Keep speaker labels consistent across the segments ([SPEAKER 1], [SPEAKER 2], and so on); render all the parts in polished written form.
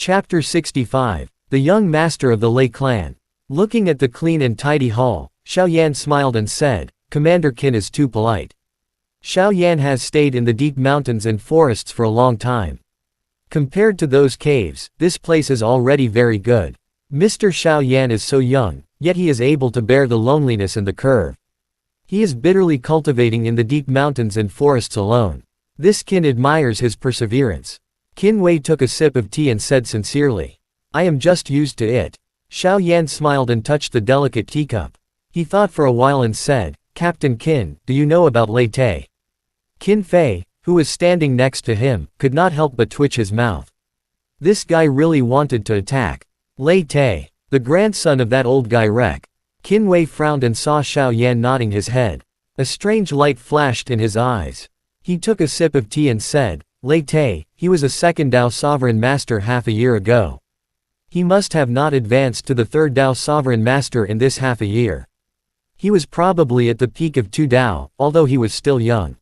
[SPEAKER 1] Chapter 65. The Young Master of the Lei Clan. Looking at the clean and tidy hall, Xiao Yan smiled and said, "Commander Qin is too polite." Xiao Yan has stayed in the deep mountains and forests for a long time. Compared to those caves, this place is already very good. Mr. Xiao Yan is so young, yet he is able to bear the loneliness and the curve. He is bitterly cultivating in the deep mountains and forests alone. This Qin admires his perseverance. Qin Wei took a sip of tea and said sincerely, "I am just used to it." Xiao Yan smiled and touched the delicate teacup. He thought for a while and said, "Captain Qin, do you know about Lei Te?" Qin Fei, who was standing next to him, could not help but twitch his mouth. This guy really wanted to attack. Lei Te, the grandson of that old guy Rek. Qin Wei frowned and saw Xiao Yan nodding his head. A strange light flashed in his eyes. He took a sip of tea and said, "Lei Te, he was a second Dao Sovereign Master half a year ago. He must have not advanced to the third Dao Sovereign Master in this half a year. He was probably at the peak of 2 Dao, although he was still young.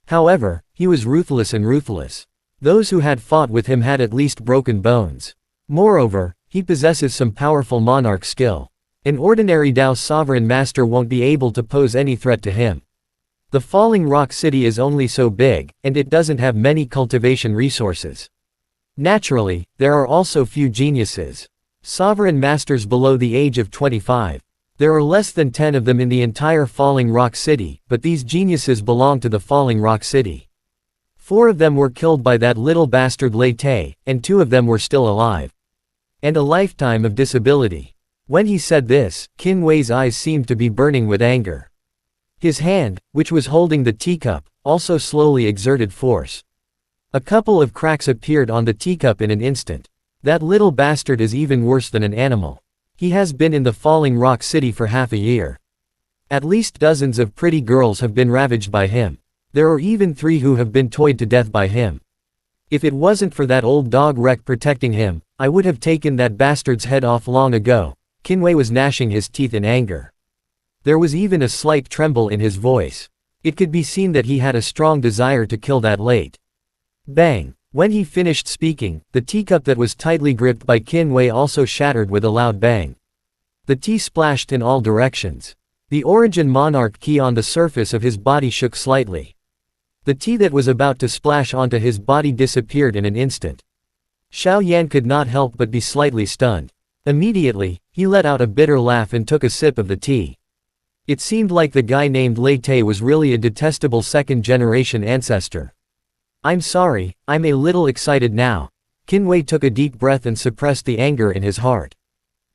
[SPEAKER 1] However, he was ruthless and ruthless. Those who had fought with him had at least broken bones. Moreover, he possesses some powerful monarch skill. An ordinary Dao Sovereign Master won't be able to pose any threat to him. The Falling Rock City is only so big, and it doesn't have many cultivation resources. Naturally, there are also few geniuses. Sovereign Masters below the age of 25. There are less than 10 of them in the entire Falling Rock City, but these geniuses belong to the Falling Rock City. 4 of them were killed by that little bastard Lei Te, and 2 of them were still alive. And a lifetime of disability." When he said this, Qin Wei's eyes seemed to be burning with anger. His hand, which was holding the teacup, also slowly exerted force. A couple of cracks appeared on the teacup in an instant. That little bastard is even worse than an animal. He has been in the Falling Rock City for half a year. At least dozens of pretty girls have been ravaged by him. There are even 3 who have been toyed to death by him. If it wasn't for that old dog Rek protecting him, I would have taken that bastard's head off long ago. Qin Wei was gnashing his teeth in anger. There was even a slight tremble in his voice. It could be seen that he had a strong desire to kill that late. Bang! When he finished speaking, the teacup that was tightly gripped by Qin Wei also shattered with a loud bang. The tea splashed in all directions. The Origin Monarch key on the surface of his body shook slightly. The tea that was about to splash onto his body disappeared in an instant. Xiao Yan could not help but be slightly stunned. Immediately, he let out a bitter laugh and took a sip of the tea. It seemed like the guy named Lei Te was really a detestable second-generation ancestor. "I'm sorry, I'm a little excited now." Qin Wei took a deep breath and suppressed the anger in his heart.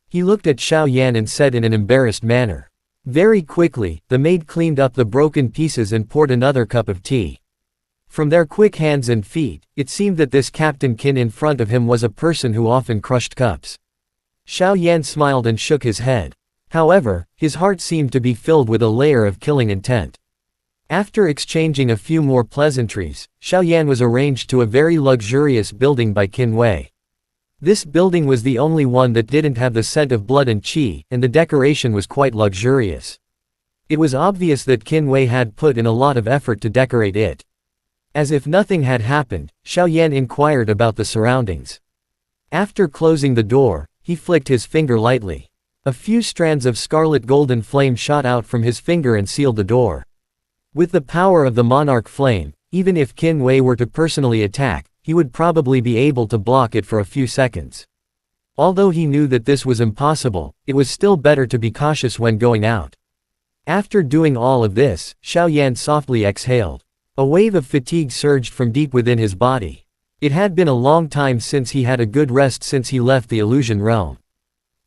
[SPEAKER 1] He looked at Xiao Yan and said in an embarrassed manner. Very quickly, the maid cleaned up the broken pieces and poured another cup of tea. From their quick hands and feet, it seemed that this Captain Qin in front of him was a person who often crushed cups. Xiao Yan smiled and shook his head. However, his heart seemed to be filled with a layer of killing intent. After exchanging a few more pleasantries, Xiao Yan was arranged to a very luxurious building by Qin Wei. This building was the only one that didn't have the scent of blood and qi, and the decoration was quite luxurious. It was obvious that Qin Wei had put in a lot of effort to decorate it. As if nothing had happened, Xiao Yan inquired about the surroundings. After closing the door, he flicked his finger lightly. A few strands of scarlet golden flame shot out from his finger and sealed the door. With the power of the monarch flame, even if Qin Wei were to personally attack, he would probably be able to block it for a few seconds. Although he knew that this was impossible, it was still better to be cautious when going out. After doing all of this, Xiao Yan softly exhaled. A wave of fatigue surged from deep within his body. It had been a long time since he had a good rest since he left the illusion realm.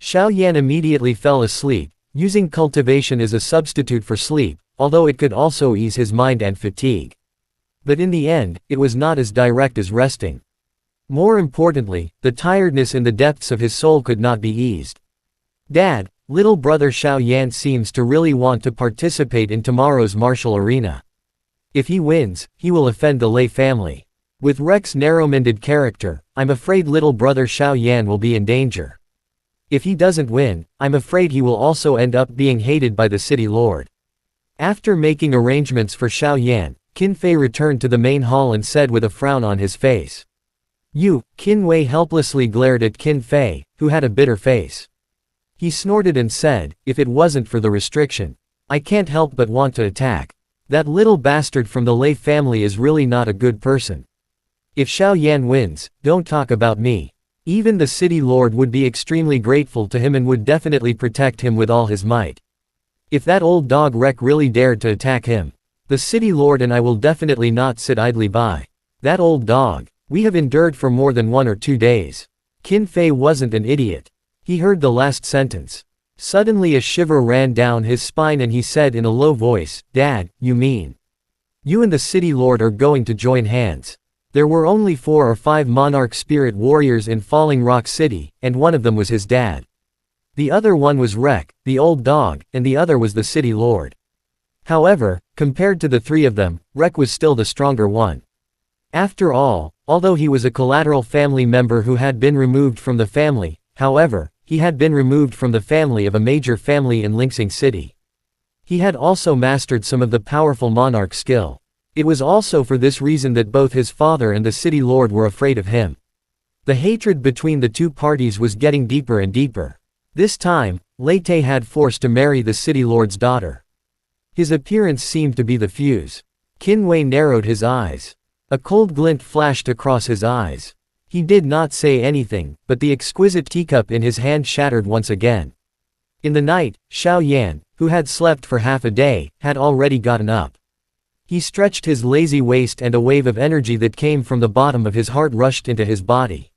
[SPEAKER 1] Xiao Yan immediately fell asleep, using cultivation as a substitute for sleep, although it could also ease his mind and fatigue. But in the end, it was not as direct as resting. More importantly, the tiredness in the depths of his soul could not be eased. "Dad, little brother Xiao Yan seems to really want to participate in tomorrow's martial arena. If he wins, he will offend the Lei family. With Rek's narrow-minded character, I'm afraid little brother Xiao Yan will be in danger. If he doesn't win, I'm afraid he will also end up being hated by the city lord." After making arrangements for Xiao Yan, Qin Fei returned to the main hall and said with a frown on his face, Qin Wei helplessly glared at Qin Fei, who had a bitter face. He snorted and said, if it wasn't for the restriction, I can't help but want to attack. That little bastard from the Lei family is really not a good person. If Xiao Yan wins, don't talk about me. Even the city lord would be extremely grateful to him and would definitely protect him with all his might. If that old dog Rek really dared to attack him, the city lord and I will definitely not sit idly by. That old dog. We have endured for more than 1 or 2 days. Qin Fei wasn't an idiot. He heard the last sentence. Suddenly a shiver ran down his spine and he said in a low voice, Dad, you mean? You and the city lord are going to join hands. There were only 4 or 5 monarch spirit warriors in Falling Rock City, and one of them was his dad. The other one was Rek, the old dog, and the other was the city lord. However, compared to the 3 of them, Rek was still the stronger one. After all, although he was a collateral family member who had been removed from the family, however, he had been removed from the family of a major family in Lingsing City. He had also mastered some of the powerful monarch skill. It was also for this reason that both his father and the city lord were afraid of him. The hatred between the 2 parties was getting deeper and deeper. This time, Lei Te had forced to marry the city lord's daughter. His appearance seemed to be the fuse. Qin Wei narrowed his eyes. A cold glint flashed across his eyes. He did not say anything, but the exquisite teacup in his hand shattered once again. In the night, Xiao Yan, who had slept for half a day, had already gotten up. He stretched his lazy waist and a wave of energy that came from the bottom of his heart rushed into his body.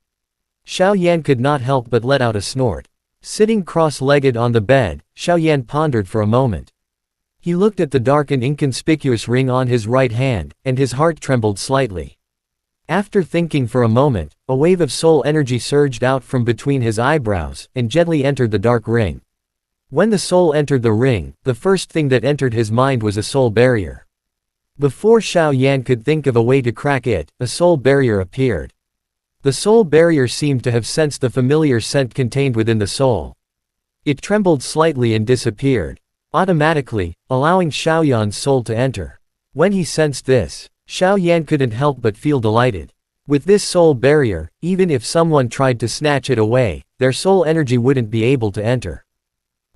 [SPEAKER 1] Xiao Yan could not help but let out a snort. Sitting cross-legged on the bed, Xiao Yan pondered for a moment. He looked at the dark and inconspicuous ring on his right hand, and his heart trembled slightly. After thinking for a moment, a wave of soul energy surged out from between his eyebrows, and gently entered the dark ring. When the soul entered the ring, the first thing that entered his mind was a soul barrier. Before Xiao Yan could think of a way to crack it, a soul barrier appeared. The soul barrier seemed to have sensed the familiar scent contained within the soul. It trembled slightly and disappeared, automatically, allowing Xiao Yan's soul to enter. When he sensed this, Xiao Yan couldn't help but feel delighted. With this soul barrier, even if someone tried to snatch it away, their soul energy wouldn't be able to enter.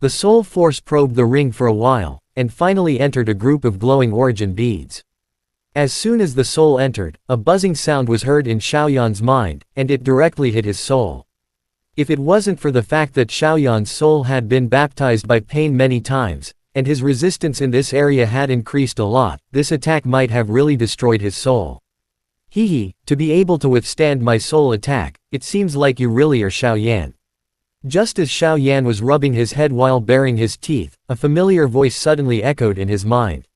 [SPEAKER 1] The soul force probed the ring for a while, and finally entered a group of glowing origin beads. As soon as the soul entered, a buzzing sound was heard in Xiao Yan's mind, and it directly hit his soul. If it wasn't for the fact that Xiao Yan's soul had been baptized by pain many times, and his resistance in this area had increased a lot, this attack might have really destroyed his soul. To be able to withstand my soul attack, it seems like you really are Xiao Yan. Just as Xiao Yan was rubbing his head while baring his teeth, a familiar voice suddenly echoed in his mind.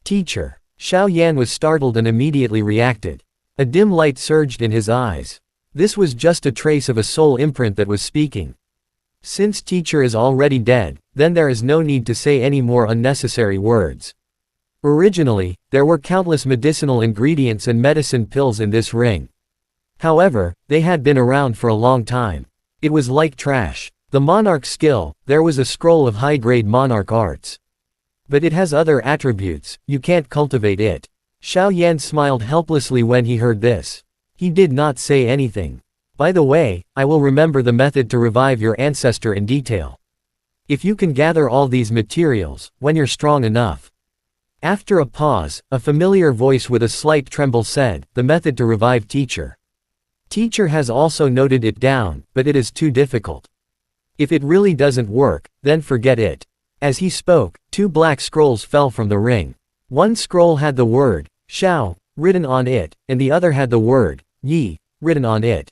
[SPEAKER 1] Teacher. Xiao Yan was startled and immediately reacted. A dim light surged in his eyes. This was just a trace of a soul imprint that was speaking. Since teacher is already dead, then there is no need to say any more unnecessary words. Originally, there were countless medicinal ingredients and medicine pills in this ring. However, they had been around for a long time. It was like trash. The monarch skill, there was a scroll of high-grade monarch arts. But it has other attributes, you can't cultivate it. Xiao Yan smiled helplessly when he heard this. He did not say anything. By the way, I will remember the method to revive your ancestor in detail. If you can gather all these materials, when you're strong enough. After a pause, a familiar voice with a slight tremble said, the method to revive teacher. Teacher has also noted it down, but it is too difficult. If it really doesn't work, then forget it. As he spoke, 2 black scrolls fell from the ring. One scroll had the word, Xiao, written on it, and the other had the word, Yi, written on it.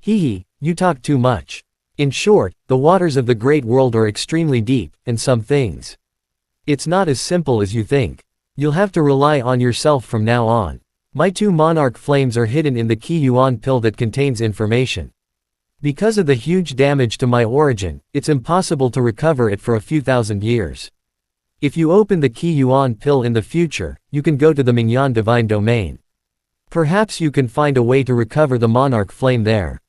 [SPEAKER 1] You talk too much. In short, the waters of the great world are extremely deep, and some things. It's not as simple as you think. You'll have to rely on yourself from now on. My 2 monarch flames are hidden in the Qi Yuan pill that contains information. Because of the huge damage to my origin, it's impossible to recover it for a few thousand years. If you open the Qi Yuan pill in the future, you can go to the Mingyan divine domain. Perhaps you can find a way to recover the monarch flame there.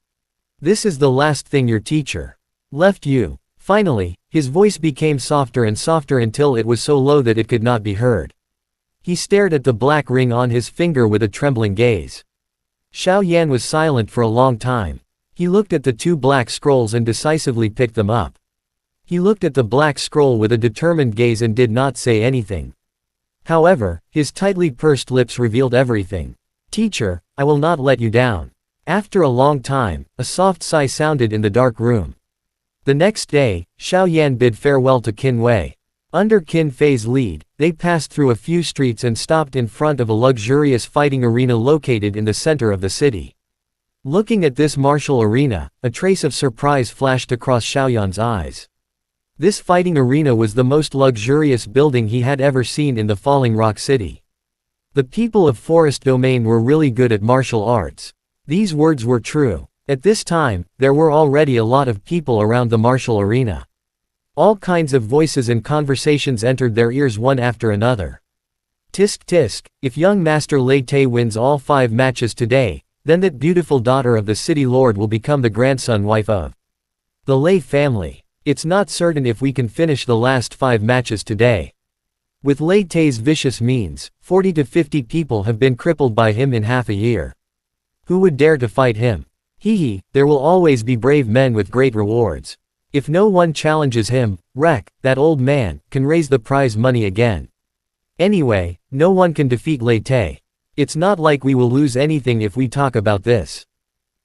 [SPEAKER 1] This is the last thing your teacher left you. Finally, his voice became softer and softer until it was so low that it could not be heard. He stared at the black ring on his finger with a trembling gaze. Xiao Yan was silent for a long time. He looked at the two black scrolls and decisively picked them up. He looked at the black scroll with a determined gaze and did not say anything. However, his tightly pursed lips revealed everything. "Teacher, I will not let you down." After a long time, a soft sigh sounded in the dark room. The next day, Xiao Yan bid farewell to Qin Wei. Under Qin Fei's lead, they passed through a few streets and stopped in front of a luxurious fighting arena located in the center of the city. Looking at this martial arena, a trace of surprise flashed across Xiao Yan's eyes. This fighting arena was the most luxurious building he had ever seen in the Falling Rock City. The people of Forest Domain were really good at martial arts. These words were true. At this time, there were already a lot of people around the martial arena. All kinds of voices and conversations entered their ears one after another. "Tisk tisk, if young Master Lei Te wins all 5 matches today, then that beautiful daughter of the city lord will become the grandson wife of the Lei family. It's not certain if we can finish the last 5 matches today. With Lei Te's vicious means, 40 to 50 people have been crippled by him in half a year. Who would dare to fight him? Hee, there will always be brave men with great rewards. If no one challenges him, Rek, that old man, can raise the prize money again. Anyway, no one can defeat Lei Te. It's not like we will lose anything if we talk about this.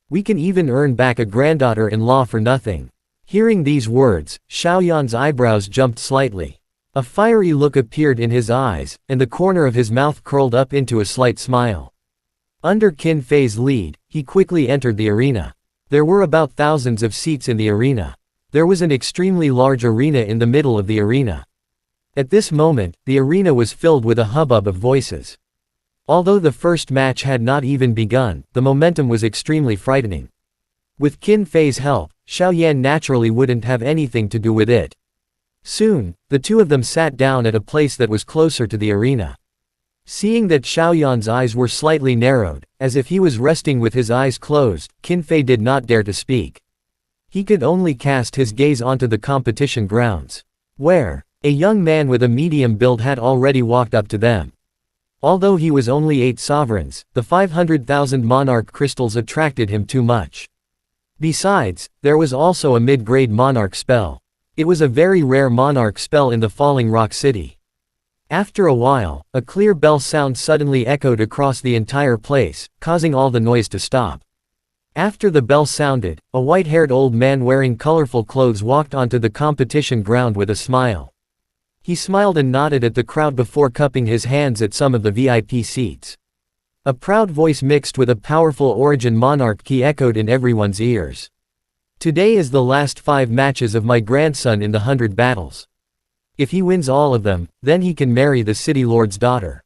[SPEAKER 1] We can even earn back a granddaughter-in-law for nothing." Hearing these words, Xiao Yan's eyebrows jumped slightly. A fiery look appeared in his eyes, and the corner of his mouth curled up into a slight smile. Under Qin Fei's lead, he quickly entered the arena. There were about thousands of seats in the arena. There was an extremely large arena in the middle of the arena. At this moment, the arena was filled with a hubbub of voices. Although the first match had not even begun, the momentum was extremely frightening. With Qin Fei's help, Xiao Yan naturally wouldn't have anything to do with it. Soon, the two of them sat down at a place that was closer to the arena. Seeing that Xiao Yan's eyes were slightly narrowed, as if he was resting with his eyes closed, Qin Fei did not dare to speak. He could only cast his gaze onto the competition grounds, where a young man with a medium build had already walked up to them. Although he was only 8 sovereigns, the 500,000 monarch crystals attracted him too much. Besides, there was also a mid-grade monarch spell. It was a very rare monarch spell in the Falling Rock City. After a while, a clear bell sound suddenly echoed across the entire place, causing all the noise to stop. After the bell sounded, a white-haired old man wearing colorful clothes walked onto the competition ground with a smile. He smiled and nodded at the crowd before cupping his hands at some of the VIP seats. A proud voice mixed with a powerful origin monarch key echoed in everyone's ears. "Today is the last 5 matches of my grandson in the 100 battles. If he wins all of them, then he can marry the city lord's daughter.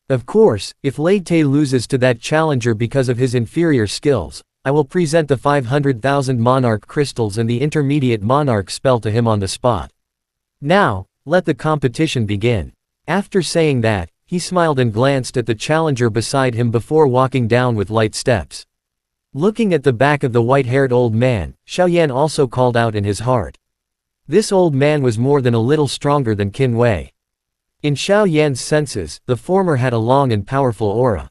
[SPEAKER 1] Of course, if Lei Te loses to that challenger because of his inferior skills, I will present the 500,000 monarch crystals and the intermediate monarch spell to him on the spot. Now, let the competition begin." After saying that, he smiled and glanced at the challenger beside him before walking down with light steps. Looking at the back of the white-haired old man, Xiao Yan also called out in his heart. This old man was more than a little stronger than Qin Wei. In Xiao Yan's senses, the former had a long and powerful aura.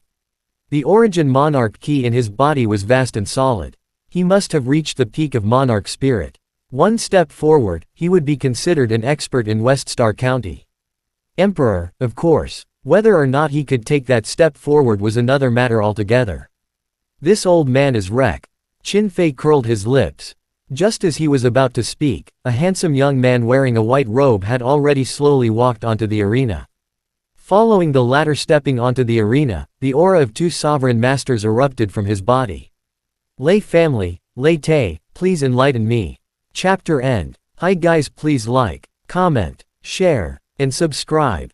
[SPEAKER 1] The origin monarch key in his body was vast and solid. He must have reached the peak of monarch spirit. One step forward, he would be considered an expert in West Star County. Emperor, of course. Whether or not he could take that step forward was another matter altogether. This old man is Rek. Qin Fei curled his lips. Just as he was about to speak, a handsome young man wearing a white robe had already slowly walked onto the arena. Following the latter stepping onto the arena, the aura of 2 sovereign masters erupted from his body. Lei family, Lei Te, please enlighten me. Chapter end. Hi guys, please like, comment, share, and subscribe.